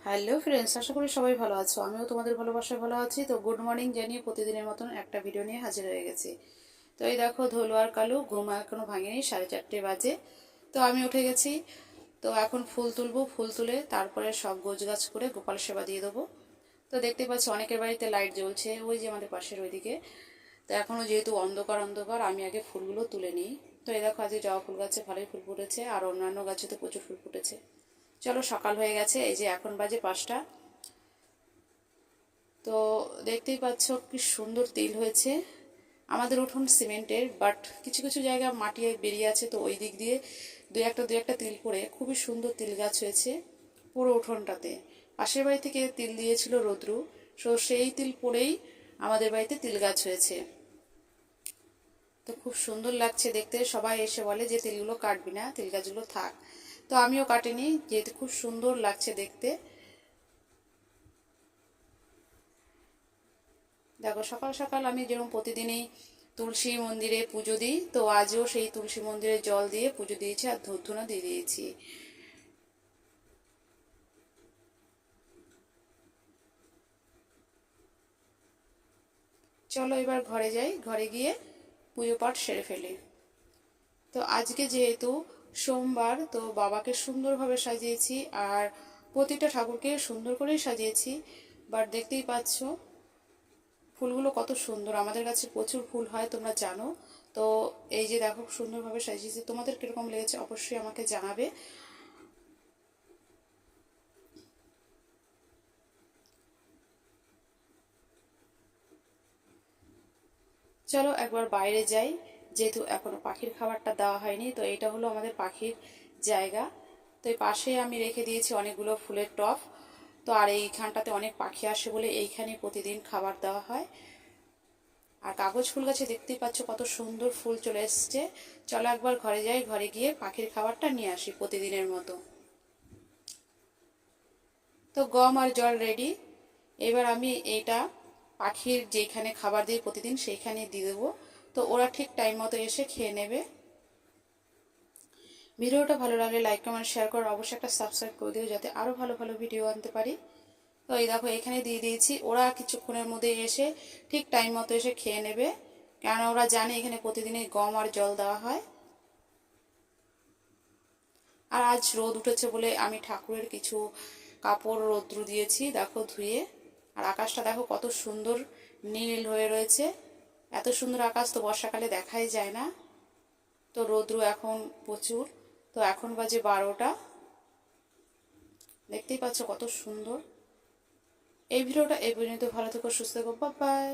Hello friends, আশা করি সবাই ভালো আছো। আমিও তোমাদের ভালোবাসায় ভালো আছি। তো গুড মর্নিং জানিয়ে প্রতিদিনের মতন একটা ভিডিও নিয়ে হাজির হয়ে গেছি। তো এই দেখো, ধলু আর কালু ঘুম এখনো ভাঙেনি, 4:30 বাজে। তো আমি উঠে গেছি। তো এখন ফুল তুলবো, ফুল তুলে তারপরে সব গোছগাছ করে গোপাল সেবা দিয়ে দেবো। তো দেখতে পাচ্ছি অনেকের বাড়িতে লাইট জ্বলছে, ওই যে আমাদের পাশের ওইদিকে। তো এখনও যেহেতু অন্ধকার অন্ধকার, আমি আগে ফুলগুলো তুলে নিই। তো এই দেখো, আজকে জবা ফুল গাছে ভালোই ফুল ফুটেছে, আর অন্যান্য গাছে তো প্রচুর ফুল ফুটেছে। চলো, সকাল হয়ে গেছে, এই যে এখন বাজে 5টা। তো দেখতেই পাচ্ছ কি সুন্দর তিল হয়েছে। আমাদের উঠোন সিমেন্টের, বাট কিছু কিছু জায়গা মাটি বেরিয়ে আছে, তো ওই দিক দিয়ে দু একটা তিল পড়ে খুবই সুন্দর তিল গাছ হয়েছে পুরো উঠোনটাতে। পাশের বাড়ি থেকে তিল দিয়েছিল রৌদ্রু, সো সেই তিল পড়েই আমাদের বাড়িতে তিল গাছ হয়েছে। তো খুব সুন্দর লাগছে দেখতে। সবাই এসে বলে যে তিলগুলো কাটবি না, তিল গাছগুলো থাক। তো আমিও কাটিনি, যেহেতু খুব সুন্দর লাগছে দেখতে। দেখো, সকাল সকাল আমি যেরকম প্রতিদিনই তুলসী মন্দিরে পুজো দিই, তো আজও সেই তুলসী মন্দিরে জল দিয়ে পুজো দিয়েছি আর ধূপ ধুনা দিয়ে দিয়েছি। চলো এবার ঘরে যাই, ঘরে গিয়ে পুজো পাঠ সেরে ফেলি। তো আজকে যেহেতু সোমবার, তো বাবাকে সুন্দরভাবে সাজিয়েছি আর প্রতিটা ঠাকুরকে সুন্দর করেই সাজিয়েছি। বাট দেখতেই পাচ্ছ ফুলগুলো কত সুন্দর। আমাদের কাছে প্রচুর ফুল হয়, তোমরা জানো। তো এই যে দেখো, সুন্দরভাবে সাজিয়েছি। তোমাদের কিরকম লেগেছে অবশ্যই আমাকে জানাবে। চলো একবার বাইরে যাই, যেহেতু এখনো পাখির খাবারটা দেওয়া হয়নি। তো এটা হলো আমাদের পাখির জায়গা। তো এই পাশে আমি রেখে দিয়েছি অনেকগুলো ফুলের টব। তো আর এইখানটাতে অনেক পাখি আসে বলে এইখানে প্রতিদিন খাবার দেওয়া হয়। আর কাগজ ফুল গাছে দেখতেই পাচ্ছ কত সুন্দর ফুল চলে এসছে। চলো একবার ঘরে যাই, ঘরে গিয়ে পাখির খাবারটা নিয়ে আসি প্রতিদিনের মতো। তো গম আর জল রেডি। এবার আমি এটা পাখির যেখানে খাবার দিই প্রতিদিন সেইখানে দিয়ে দেবো। তো ওরা ঠিক টাইম মতো এসে খেয়ে নেবে। ভিডিওটা ভালো লাগলে লাইক কমেন্ট শেয়ার করো, অবশ্যই একটা সাবস্ক্রাইব করে দিও যাতে আরও ভালো ভালো ভিডিও আনতে পারি। তো এই দেখো, এখানে দিয়ে দিয়েছি। ওরা কিছুক্ষণের মধ্যে এসে ঠিক টাইম মতো এসে খেয়ে নেবে, কেন ওরা জানে এখানে প্রতিদিনই গম আর জল দেওয়া হয়। আর আজ রোদ উঠেছে বলে আমি ঠাকুরের কিছু কাপড় রৌদ্র দিয়েছি, দেখো ধুয়ে। আর আকাশটা দেখো কত সুন্দর নীল হয়ে রয়েছে। এত সুন্দর আকাশ তো বর্ষাকালে দেখাই যায় না। তো রৌদ্র এখন প্রচুর। তো এখন বাজে 12টা। দেখতেই পাচ্ছ কত সুন্দর। এই ভিডিওটা এই পর্যন্ত। ভালো থেকো, সুস্থ থেকো, বাই বাই।